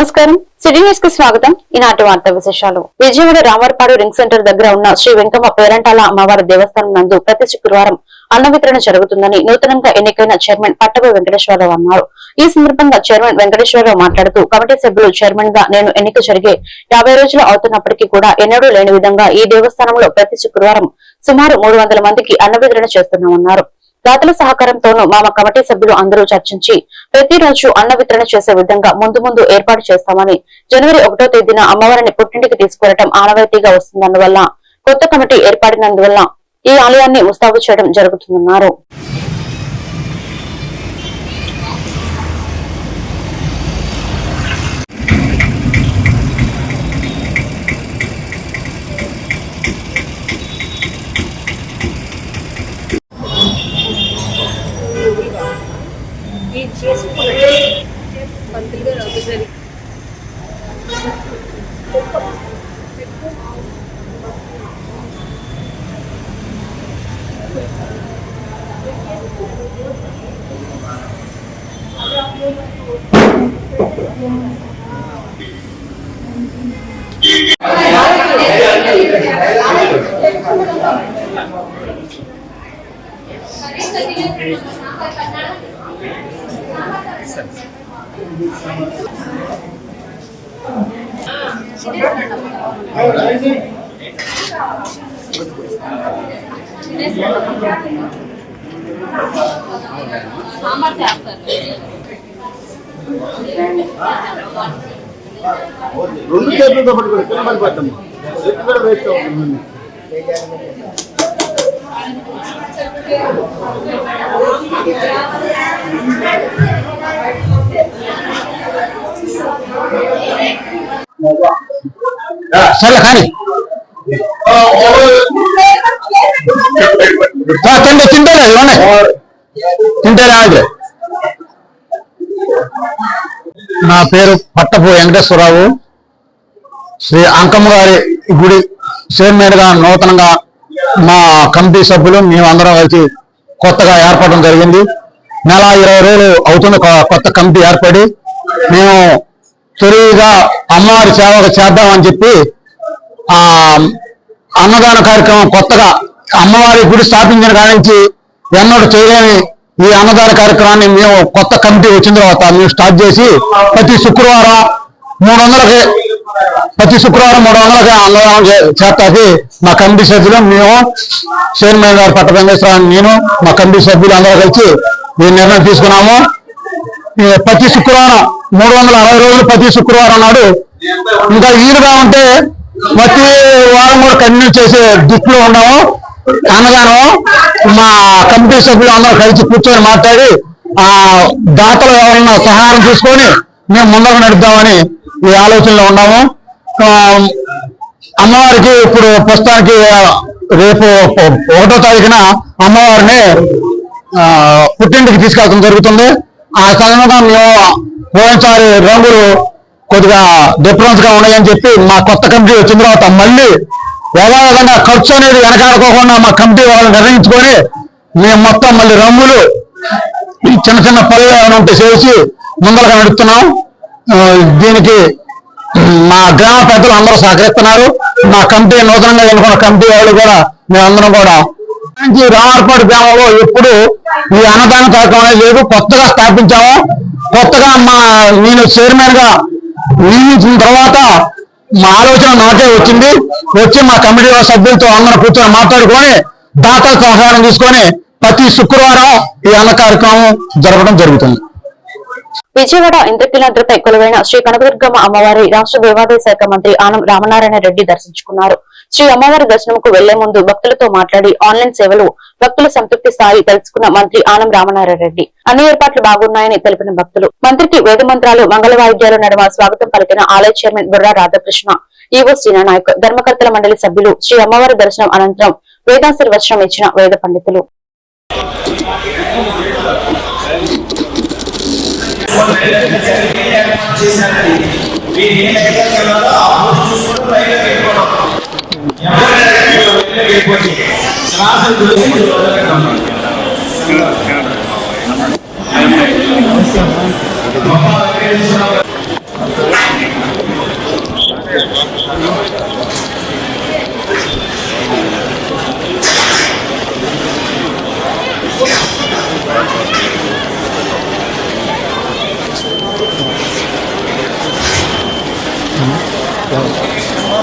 నమస్కారం, city news కు స్వాగతం. ఈనాటి వార్తా విశేషాలు. విజయవాడ రామర్పాడు రింగ్ సెంటర్ దగ్గర ఉన్న శ్రీ వెంకమ్మ పేరంటాల అమ్మవారి దేవస్థానం నందు ప్రతి శుక్రవారం అన్న వితరణ జరుగుతుందని నూతనంగా ఎన్నికైన చైర్మన్ పట్టభ వెంకటేశ్వరరావు అన్నారు. ఈ సందర్భంగా చైర్మన్ వెంకటేశ్వరరావు మాట్లాడుతూ, కమిటీ సభ్యులు చైర్మన్ గా నేను ఎన్నిక జరిగే 50 రోజులు అవుతున్నప్పటికీ కూడా ఎన్నడూ లేని విధంగా ఈ దేవస్థానంలో ప్రతి శుక్రవారం సుమారు 300 మందికి అన్న వితరణ చేస్తున్నామన్నారు. దాతల సహకారంతోనూ మా కమిటీ సభ్యులు అందరూ చర్చించి ప్రతిరోజు అన్న వితరణ చేసే విధంగా ముందు ఏర్పాటు చేస్తామని, జనవరి 1వ తేదీన అమ్మవారిని పుట్టింటికి తీసుకువెళ్లడం ఆనవాయితీగా వస్తుందన్నందువల్ల కొత్త కమిటీ ఏర్పడినందువల్ల ఈ ఆలయాన్ని ముస్తాబు చేయడం జరుగుతుందన్నారు. రెండు చేతులతో పట్టుకోండి, కింద పడిపోతాము. చెట్టు కూడా వేస్ట్ అవుతుంది. సరే కానీ తింటారా? నా పేరు పట్టపు వెంకటేశ్వరరావు. శ్రీ అంకమ్మ గారి గుడి చైర్మన్ గా నూతనంగా మా కమిటీ సభ్యులు మేమందరం కలిసి కొత్తగా ఏర్పడడం జరిగింది. నెల 20 రోజులు అవుతున్న కొత్త కమిటీ ఏర్పడి మేము తొలిగా అమ్మవారి సేవకు చేద్దామని చెప్పి అన్నదాన కార్యక్రమం కొత్తగా అమ్మవారి గుడి స్థాపించిన కాడి నుంచి ఎన్నడూ చేయలేని ఈ అన్నదాన కార్యక్రమాన్ని మేము కొత్త కమిటీ వచ్చిన తర్వాత మేము స్టార్ట్ చేసి ప్రతి శుక్రవారం 300కి అన్నదానం చేస్తాకి మా కమిటీ సభ్యులు మేము చైర్మన్ గారు పట్ట వెంకటేశ్వరరావు నేను మా కమిటీ సభ్యులు అందరూ కలిసి ఈ నిర్ణయం తీసుకున్నాము. ప్రతి శుక్రవారం 360 రోజులు ప్రతి శుక్రవారం నాడు ఇంకా వీలుగా ఉంటే ప్రతి వారం కూడా కంటిన్యూ చేసే దిక్కులో ఉన్నాము. అన్నదానం మా కమిటీ సభ్యులు అందరూ కలిసి కూర్చొని మాట్లాడి దాతలు ఎవరన్నా సహాయం తీసుకొని మేము ముందుకు నడుద్దామని ఈ ఆలోచనలో ఉన్నాము. అమ్మవారికి ఇప్పుడు ప్రస్తుతానికి రేపు 1వ తారీఖున అమ్మవారిని పుట్టింటికి తీసుకెళ్ళడం జరుగుతుంది. ఆ సమయంలో మేము పోయినసారి రంగులు కొద్దిగా డిఫరెన్స్ గా ఉన్నాయని చెప్పి మా కొత్త కమిటీ వచ్చిన తర్వాత మళ్ళీ యథావిధంగా ఖర్చు అనేది వెనకాడుకోకుండా మా కమిటీ వాళ్ళు నిర్ణయించుకొని మేము మొత్తం మళ్ళీ రంగులు చిన్న పనులు ఏమైనా ఉంటే చేసి ముందరగా నడుస్తున్నాం. దీనికి మా గ్రామ పెద్దలు అందరూ సహకరిస్తున్నారు. మా కమిటీ నూతనంగా ఎన్నుకున్న కమిటీ వాళ్ళు కూడా మేమందరం కూడా రామర్పాడు గ్రామంలో ఎప్పుడు ఈ అన్నదాన కార్యక్రమం అనేది లేదు. కొత్తగా స్థాపించాము. కొత్తగా నేను చైర్మన్ గా నియమించిన తర్వాత మా ఆలోచన నాకే వచ్చింది. వచ్చి మా కమిటీ సభ్యులతో అందరం కూర్చొని మాట్లాడుకొని దాతల సహకారం తీసుకొని ప్రతి శుక్రవారం ఈ అన్న కార్యక్రమం జరగడం జరుగుతుంది. విజయవాడ ఇంద్రకీలాద్రిపై కొలువైన శ్రీ కనకదుర్గమ్మ అమ్మవారి రాష్ట్ర దేవాదాయ శాఖ మంత్రి ఆనం రామనారాయణ రెడ్డి దర్శించుకున్నారు. శ్రీ అమ్మవారి దర్శనంకు వెళ్లే ముందు భక్తులతో మాట్లాడి ఆన్లైన్ సేవలు భక్తుల సంతృప్తి స్థాయి తెలుసుకున్న మంత్రి ఆనం రామనారాయణ రెడ్డి అన్ని ఏర్పాట్లు బాగున్నాయని తెలిపిన భక్తులు మంత్రికి వేద మంత్రాలు మంగళ వాయిద్యాల నడుమ స్వాగతం పలికిన ఆలయ చైర్మన్ బుర్రా రాధాకృష్ణ, ఈవో శ్రీనానాయక్, ధర్మకర్తల మండలి సభ్యులు. శ్రీ అమ్మవారి దర్శనం అనంతరం వేదాశీర్వచనం ఇచ్చిన వేద పండితులు.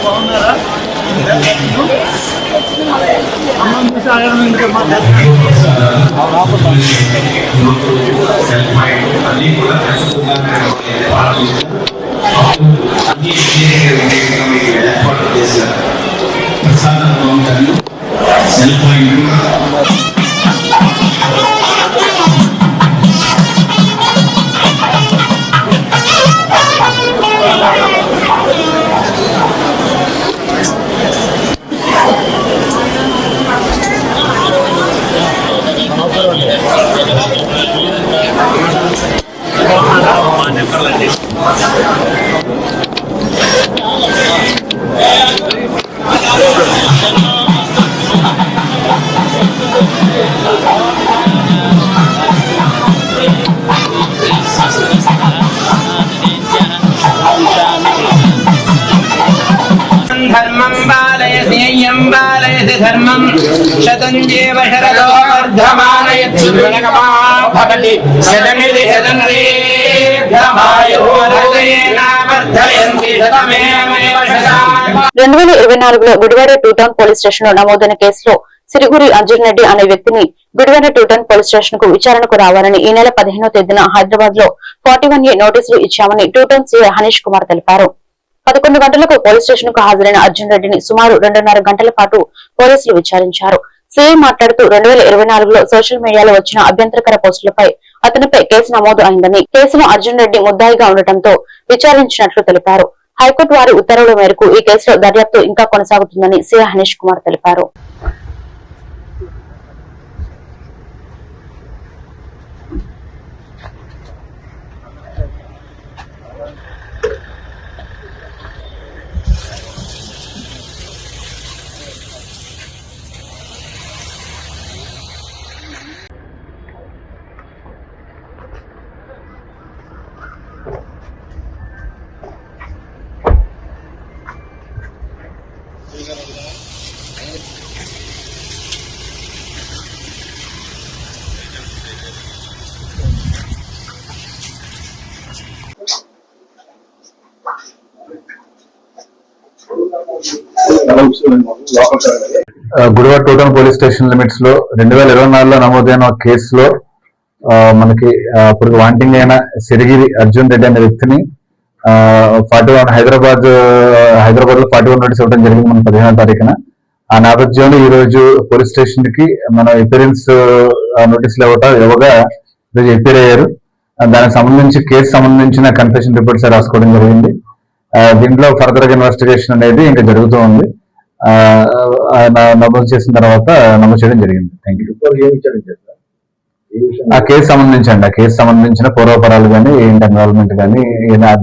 బాగున్నారా? అన్నం చూసి అడగడం ఎందుకమ్మా? धर्मं बालयति यं बालयति धर्मं शतञ्जेव शरदो वर्धमानयति भवति शतमिति शतन्द्रीर्घमायुर्वर्धयेनावर्धयन्ति शतमेव शताम् 2024లో గుడివాడ 2 టౌన్ పోలీస్ స్టేషన్ లో నమోదైన కేసులో సిరిగురి అర్జున్ రెడ్డి అనే వ్యక్తిని గుడివాడ 2 టౌన్ పోలీస్ స్టేషన్ కు విచారణకు రావాలని ఈ నెల 15వ తేదీన హైదరాబాద్ లో 41A నోటీసులు ఇచ్చామని 2 టౌన్ సీఐ హనీష్ కుమార్ తెలిపారు. 11 గంటలకు పోలీస్ స్టేషన్ కు హాజరైన అర్జున్ రెడ్డిని సుమారు 2.5 గంటల పాటు పోలీసులు విచారించారు. సీఐ మాట్లాడుతూ 2024లో సోషల్ మీడియాలో వచ్చిన అభ్యంతరకర పోస్టులపై అతనిపై కేసు నమోదు అయిందని, కేసులో అర్జున్ రెడ్డి ముద్దాయిగా ఉండటంతో విచారించినట్లు తెలిపారు. హైకోర్టు వారి ఉత్తర్వుల మేరకు ఈ కేసులో దర్యాప్తు ఇంకా కొనసాగుతుందని సీఐ హనీష్ కుమార్ తెలిపారు. Gudivada 2 town police station limits లో 2024లో నమోదైన కేసులో మనకి అప్పుడు వాంటింగ్ అయిన సిరిగిరి అర్జున్ రెడ్డి అనే వ్యక్తిని 41 హైదరాబాద్ లో 41 నోటీస్ ఇవ్వడం జరిగింది మన 15వ తారీఖున. ఆ నేపథ్యంలో ఈ రోజు పోలీస్ స్టేషన్ కి మన అపియరెన్స్ నోటీసులు ఇవ్వగా ఈరోజు అపియర్ అయ్యారు. దానికి సంబంధించి కేసు సంబంధించిన కన్ఫెషన్ రిపోర్ట్స్ రాసుకోవడం జరిగింది. దీంట్లో ఫర్దర్ గా ఇన్వెస్టిగేషన్ అనేది ఇంకా జరుగుతూ ఉంది. ఆయన నమోదు చేసిన తర్వాత నమోదు చేయడం జరిగింది. Thank you. ఆ కేసు సంబంధించిన పూర్వపరాలు కానీ ఏంటి ఎన్వాల్వ్మెంట్ కానీ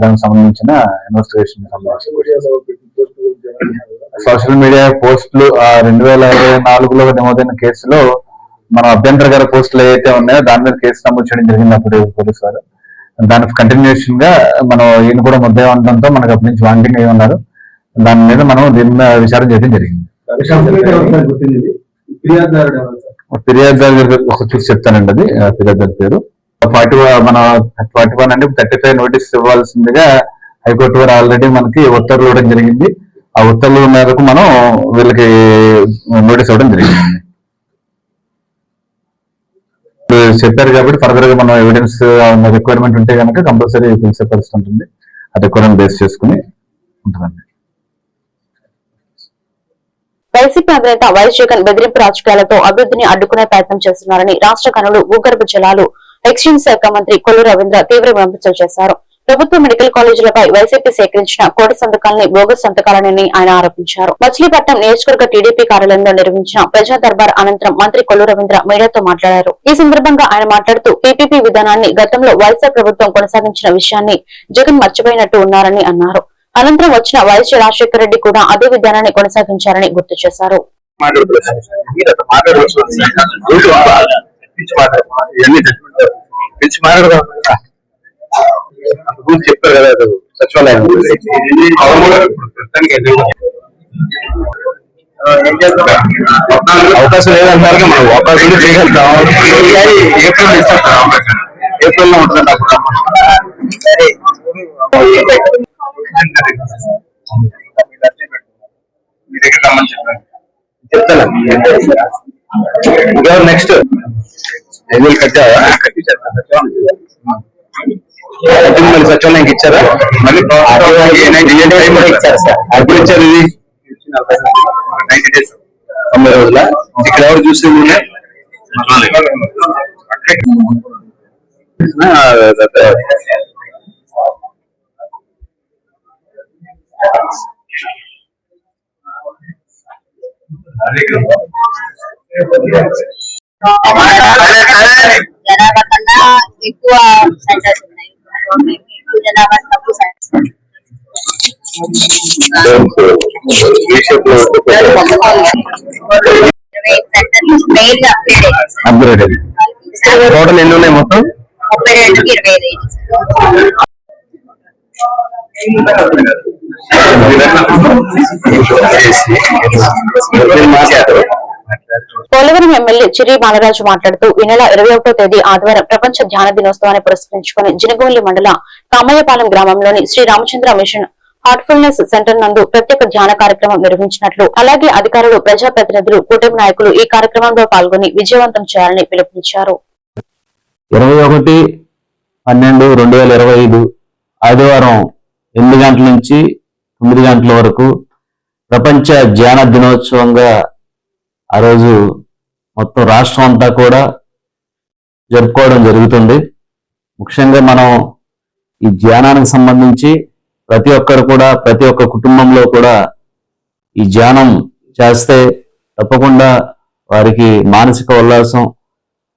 దానికి సంబంధించిన ఇన్వెస్టిగేషన్ సోషల్ మీడియా పోస్టులు 2024లో నమోదైన కేసులో మన అభ్యంతరకర పోస్టులు ఏవైతే ఉన్నాయో దాని మీద కేసు నమోదు చేయడం జరిగింది అప్పుడు పోలీసు వారు. దాని కంటిన్యూషన్ గా మనం ఈయన కూడా ముద్దాయి ఉండడంతో మనకు అప్పటి నుంచి వాంటింగ్ అయి ఉన్నారు. దాని మీద మనం దీని మీద విచారణ చేయడం జరిగింది. ఫిర్యాదుదారు ఒక చూసి చెప్తానండి. అది ఫిర్యాదుదారు పేరు 41 అంటే 35 నోటీస్ ఇవ్వాల్సిందిగా హైకోర్టు వారు ఆల్రెడీ మనకి ఉత్తర్వులు ఇవ్వడం జరిగింది. ఆ ఉత్తర్వుల మేరకు మనం వీళ్ళకి నోటీస్ ఇవ్వడం జరిగింది. చెప్పారు కాబట్టి ఫర్దర్ గా మనం ఎవిడెన్స్ రిక్వైర్మెంట్ ఉంటే కనుక కంపల్సరీ పిలిచే పరిస్థితి ఉంటుంది. ఆ రిక్వైర్మెంట్ బేస్ చేసుకుని ఉంటుందండి. వైసీపీ అధినేత వైఎస్ జగన్ బెదిరింపు రాజకీయాలతో అభివృద్ధిని అడ్డుకునే ప్రయత్నం చేస్తున్నారని రాష్ట్ర గనులు, భూగర్భ జలాలు, ఎక్స్చేంజ్ శాఖ మంత్రి కొల్లు రవీంద్ర తీవ్ర విమర్శలు చేశారు. ప్రభుత్వ మెడికల్ కాలేజీలపై వైసీపీ సేకరించిన కోటి సంతకాలని బోగస్ సంతకాలని ఆయన ఆరోపించారు. మచిలీపట్నం నియోజకవర్గ టీడీపీ కార్యాలయంలో నిర్వహించిన ప్రజా దర్బార్ అనంతరం మంత్రి కొల్లు రవీంద్ర మీడియాతో మాట్లాడారు. ఈ సందర్భంగా ఆయన మాట్లాడుతూ పీపీపీ విధానాన్ని గతంలో వైఎస్ఆర్ ప్రభుత్వం కొనసాగించిన విషయాన్ని జగన్ మర్చిపోయినట్టు ఉన్నారని అన్నారు. అనంతరం వచ్చిన వైఎస్ రాజశేఖర రెడ్డి కూడా అదే విధానాన్ని కొనసాగించారని గుర్తు చేశారు. చెప్పారు కదా సచివాలయం అవకాశం లేదంటారు. మనం అవకాశం చేయగలుగుతాం. ఏప్రిల్ లో ఉంటుందండి. మీ దగ్గర రమ్మని చెప్పాను చెప్తాను. నెక్స్ట్ కట్టావా? మళ్ళీ సచివాలయానికి ఇచ్చారా? మళ్ళీ ఇచ్చారు సార్. అప్పుడు ఇచ్చారు ఇది 90 days 90 రోజుల. ఇక్కడ ఎవరు చూసి జనాభా కన్నా ఎక్కువ సెంటర్స్ ఉన్నాయి. ఎక్కువ జనాభా తక్కువ సెంటర్స్. అప్గ్రేడ్ టోటల్ ఎన్ని ఉన్నాయి మొత్తం? 32కి 25. పోలవరం ఎమ్మెల్యే చిరి బాలరాజు మాట్లాడుతూ ఈ నెల 21వ తేదీ ఆదివారం ప్రపంచ ధ్యాన దినోత్సవాన్ని పురస్కరించుకుని జినగోల్లి మండల కామయ్యపాలెం గ్రామంలోని Shri Ramachandra Mission Heartfulness centre నందు ప్రత్యేక ధ్యాన కార్యక్రమం నిర్వహించినట్లు, అలాగే అధికారులు, ప్రజాప్రతినిధులు, కూటమి నాయకులు ఈ కార్యక్రమంలో పాల్గొని విజయవంతం చేయాలని పిలుపునిచ్చారు. 21/12/2025 ఆదివారం 8 గంటల నుంచి 9 గంటల వరకు ప్రపంచ ధ్యాన దినోత్సవంగా ఆ రోజు మొత్తం రాష్ట్రం అంతా కూడా జరుపుకోవడం జరుగుతుంది. ముఖ్యంగా మనం ఈ ధ్యానానికి సంబంధించి ప్రతి ఒక్కరు కూడా, ప్రతి ఒక్క కుటుంబంలో కూడా ఈ ధ్యానం చేస్తే తప్పకుండా వారికి మానసిక ఉల్లాసం,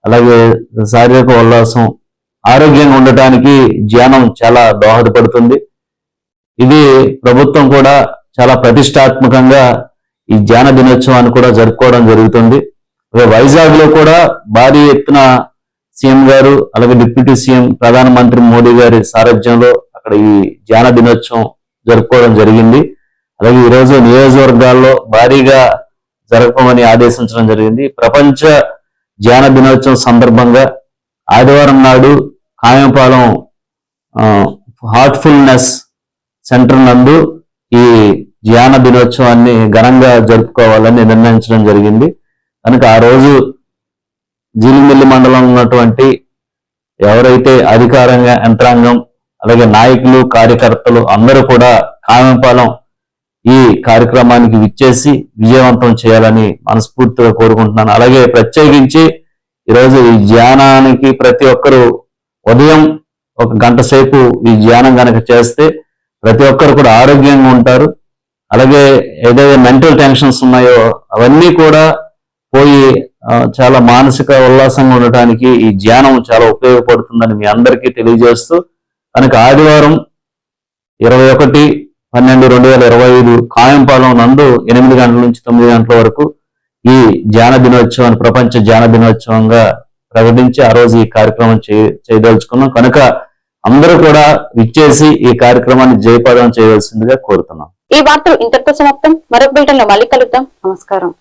అలాగే శారీరక ఉల్లాసం, ఆరోగ్యంగా ఉండటానికి ధ్యానం చాలా దోహదపడుతుంది. ఇది ప్రభుత్వం కూడా చాలా ప్రతిష్టాత్మకంగా ఈ ధ్యాన దినోత్సవాన్ని కూడా జరుపుకోవడం జరుగుతుంది. వైజాగ్ లో కూడా భారీ ఎత్తున సీఎం గారు, అలాగే డిప్యూటీ సీఎం ప్రధానమంత్రి మోడీ గారి సారథ్యంలో అక్కడ ఈ ధ్యాన దినోత్సవం జరుపుకోవడం జరిగింది. అలాగే ఈరోజు నియోజకవర్గాల్లో భారీగా జరపమని ఆదేశించడం జరిగింది. ప్రపంచ ధ్యాన దినోత్సవం సందర్భంగా ఆదివారం నాడు కాయంపాలెం హార్ట్ఫుల్నెస్ సెంటర్ నందు ఈ ధ్యాన దినోత్సవాన్ని ఘనంగా జరుపుకోవాలని నిర్ణయించడం జరిగింది. కనుక ఆ రోజు జీలిమిల్లి మండలం ఉన్నటువంటి ఎవరైతే అధికారంగా యంత్రాంగం, అలాగే నాయకులు, కార్యకర్తలు అందరూ కూడా కాయంపాలెం ఈ కార్యక్రమానికి విచ్చేసి విజయవంతం చేయాలని మనస్ఫూర్తిగా కోరుకుంటున్నాను. అలాగే ప్రత్యేకించి ఈరోజు ఈ ధ్యానానికి ప్రతి ఒక్కరూ ఉదయం 1 గంట సేపు ఈ ధ్యానం కనుక చేస్తే ప్రతి ఒక్కరు కూడా ఆరోగ్యంగా ఉంటారు. అలాగే ఏదైతే మెంటల్ టెన్షన్స్ ఉన్నాయో అవన్నీ కూడా పోయి చాలా మానసిక ఉల్లాసంగా ఉండటానికి ఈ ధ్యానం చాలా ఉపయోగపడుతుందని మీ అందరికీ తెలియజేస్తూ, కనుక ఆదివారం 21/12/2025 కాయంపాలెం నందు 8 గంటల నుంచి 9 గంటల వరకు ఈ ధ్యాన దినోత్సవాన్ని ప్రపంచ ధ్యాన దినోత్సవంగా ప్రకటించి ఆ రోజు ఈ కార్యక్రమం చేయదలుచుకున్నాం. కనుక అందరూ కూడా విచ్చేసి ఈ కార్యక్రమాన్ని జయప్రదం చేయవలసిందిగా కోరుతున్నాం. ఈ వార్తలు ఇంతటితో సమాప్తం. మరొక బులెటిన్ లో మళ్ళీ కలుద్దాం. నమస్కారం.